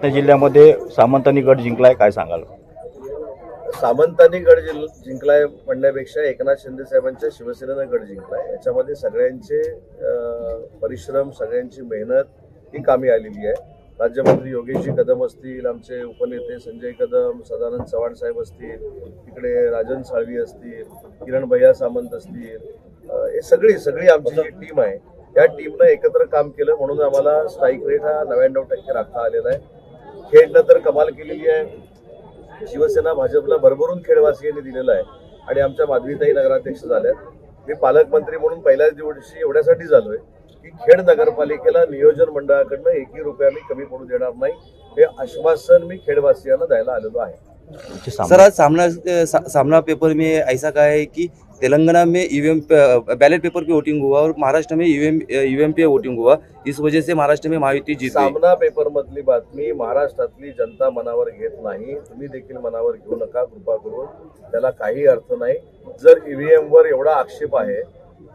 त्या जिल्ह्यामध्ये सामंतांनी गड जिंकलाय, काय सांगाल? सामंतांनी गड जिंकलाय म्हणण्यापेक्षा एकनाथ शिंदे साहेबांच्या शिवसेनेनं गड जिंकलाय. याच्यामध्ये सगळ्यांचे परिश्रम, सगळ्यांची मेहनत ही कामी आलेली आहे. राज्यमंत्री योगेशजी कदम असतील, आमचे उपनेते संजय कदम, सदानंद चव्हाण साहेब असतील, तिकडे राजन साळवी असतील, किरण भैया सामंत असतील, हे सगळी आमची जी टीम आहे या टीमनं एकत्र काम केलं म्हणून आम्हाला स्ट्राईक रेट हा 99% राखता आलेला आहे. खेडनं तर कमाल केलेली आहे. शिवसेना भाजपला भरभरून खेडवासियांनी दिलेला आहे आणि आमच्या माधवीताई नगराध्यक्ष झाल्यात. मी पालकमंत्री म्हणून पहिल्याच दिवशी एवढ्यासाठी झालोय की खेड नगरपालिकेला नियोजन मंडळाकडनं एकही रुपया मी कमी पडू देणार नाही, हे आश्वासन मी खेडवासियांना द्यायला आलेलो आहे. सर, आज सामना पेपर में ऐसा कहा है कि तेलंगाना में ईवीएम बैलेट पेपर पे वोटिंग हुआ और महाराष्ट्र में ईवीएम पे वोटिंग हुआ, इस वजह से महाराष्ट्र में महायुति जीत गई. सामना पेपर मधली बातमी महाराष्ट्रातली जनता मनावर घेत नाही. तुम्ही देखील मनावर घेऊ नका कृपा करून, त्याला काही अर्थ नाही. जर ईव्हीएम वर एवढा आक्षेप आहे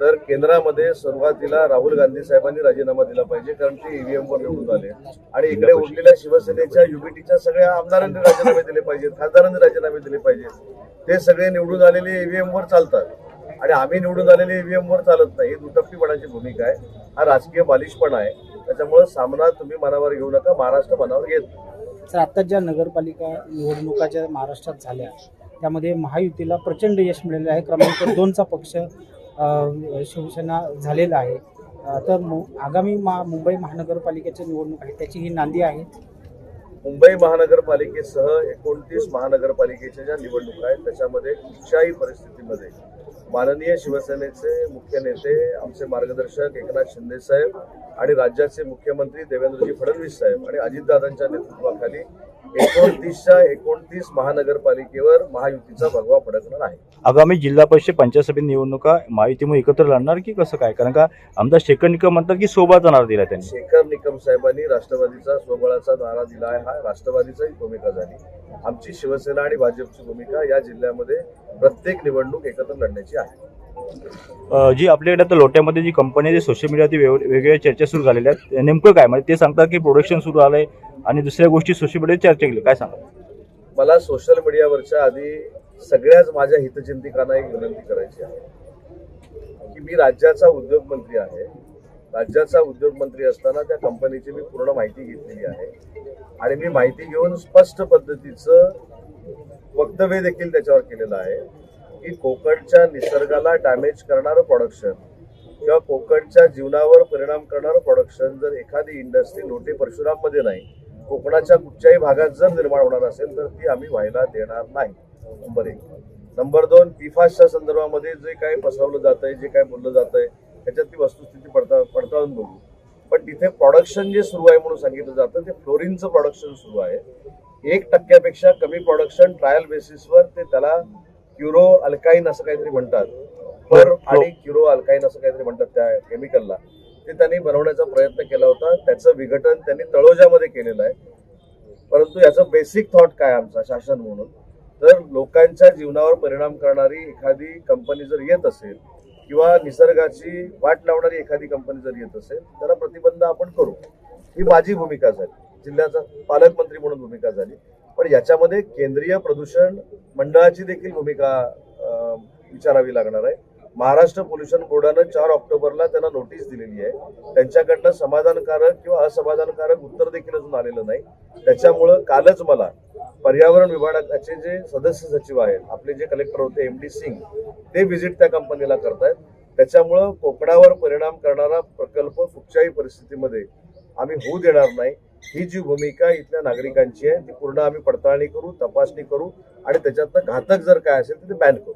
तर केंद्रामध्ये सुरुवातीला राहुल गांधी साहेबांनी राजीनामा दिला पाहिजे, कारण ते ईव्हीएम वर निवडून आले आणि इकडे उरलेल्या शिवसेनेच्या युबीटीच्या सगळ्या आमदारांनी राजीनामे दिले पाहिजेत, खासदारांनी राजीनामे दिले पाहिजेत. ते सगळे निवडून आलेले ईव्हीएम वर चालतात आणि आम्ही निवडून आलेले ईव्हीएम वर चालत नाही. ही दुटप्पीपणाची भूमिका आहे, हा राजकीय बालिशपणा आहे. त्याच्यामुळे सामना तुम्ही मनावर घेऊ नका, महाराष्ट्र मनावर घेत. सर, आता ज्या नगरपालिका निवडणुकाच्या महाराष्ट्रात झाल्या त्यामध्ये महायुतीला प्रचंड यश मिळाले आहे. क्रमांक 2चा पक्ष शिवसेना झालेला आहे. तर आगामी मुंबई महानगरपालिकेची निवडणूक आहे, त्याची ही नांदी आहे. मुंबई महानगरपालिकेसह 29 महानगरपालिकेच्या ज्या निवडणुका आहेत त्याच्यामध्ये कुठच्याही परिस्थितीमध्ये माननीय शिवसेनेचे मुख्य नेते, आमचे मार्गदर्शक एकनाथ शिंदे साहेब आणि राज्याचे मुख्यमंत्री देवेंद्रजी फडणवीस साहेब आणि अजितदादांच्या नेतृत्वाखाली 29च्या 29 महानगरपालिकेवर महायुतीचा भगवा फडकणार आहे. आगामी जिल्हा परिषद पंचायत समिती निवडणुका महायुतीमुळे एकत्र लढणार की कसं काय? कारण का आमदार शेखर निकम म्हणतात की सोबळाचा नारा दिला त्यांनी. शेखर निकम साहेबांनी राष्ट्रवादीचा सोबळाचा नारा दिला आहे. हा राष्ट्रवादीचाही भूमिका झाली. आमची शिवसेना आणि भाजपची भूमिका या जिल्ह्यामध्ये प्रत्येक निवडणूक एकत्र लढण्याची आहे. जी आपल्याकडे आता लोट्यामध्ये जी कंपनी आहे, सोशल मीडियावरती वेगवेगळ्या चर्चा सुरू झालेल्या आहेत, नेमकं काय म्हणजे ते सांगतात की प्रोडक्शन सुरू आलंय आणि दुसऱ्या गोष्टी सोशल मीडियावर चर्चा केली, काय सांगा? मला सोशल मीडियावरच्या आधी सगळ्याच माझ्या हितचिंतकांना एक विनंती करायची आहे की मी राज्याचा उद्योगमंत्री आहे. राज्याचा उद्योगमंत्री असताना त्या कंपनीची मी पूर्ण माहिती घेतलेली आहे आणि मी माहिती घेऊन स्पष्ट पद्धतीचं वक्तव्य देखील त्याच्यावर केलेलं आहे की कोकणच्या निसर्गाला डॅमेज करणारं प्रोडक्शन किंवा कोकणच्या जीवनावर परिणाम करणारं प्रोडक्शन जर एखादी इंडस्ट्री लोटे परशुराममध्ये नाही, कोकणाच्या कुठच्याही भागात जर निर्माण होणार असेल तर ती आम्ही व्हायला देणार नाही. नंबर 1. नंबर 2, PFASच्या संदर्भामध्ये जे काही पसरवलं जात आहे, जे काही बोललं जात आहे त्याच्यात ती वस्तुस्थिती पडताळून बघू. पण तिथे प्रोडक्शन जे सुरू आहे म्हणून सांगितलं जातं ते फ्लोरिनचं प्रोडक्शन सुरू आहे. 1% कमी प्रोडक्शन ट्रायल बेसिसवर ते त्याला क्युरो अल्काईन असं काहीतरी म्हणतात, आणि क्युरो अल्काईन असं काहीतरी म्हणतात त्या केमिकलला, ते त्यांनी बनवण्याचा प्रयत्न केला होता. त्याचं विघटन त्यांनी तळोजामध्ये केलेलं आहे. परंतु याचं बेसिक थॉट काय आमचा शासन म्हणून, तर लोकांच्या जीवनावर परिणाम करणारी एखादी कंपनी जर येत असेल किंवा निसर्गाची वाट लावणारी एखादी कंपनी जर येत असेल त्याला प्रतिबंध आपण करू. ही माझी भूमिका झाली, जिल्ह्याचा पालकमंत्री म्हणून भूमिका झाली. पण याच्यामध्ये केंद्रीय प्रदूषण मंडळाची देखील भूमिका विचारावी लागणार आहे. महाराष्ट्र पोल्युशन बोर्डानं 4 ऑक्टोबरला त्यांना नोटीस दिलेली आहे. त्यांच्याकडनं समाधानकारक किंवा असमाधानकारक उत्तर देखील अजून आलेलं नाही. त्याच्यामुळं कालच मला पर्यावरण विभागाचे जे सदस्य सचिव आहेत, आपले जे कलेक्टर होते MD सिंग, ते व्हिजिट त्या कंपनीला करतायत. त्याच्यामुळं कोकणावर परिणाम करणारा प्रकल्प कुठच्याही परिस्थितीमध्ये आम्ही होऊ देणार नाही. ही जी भूमिका इथल्या नागरिकांची आहे ती पूर्ण आम्ही पडताळणी करू, तपासणी करू आणि त्याच्यातनं घातक जर काय असेल तर ते बॅन करू.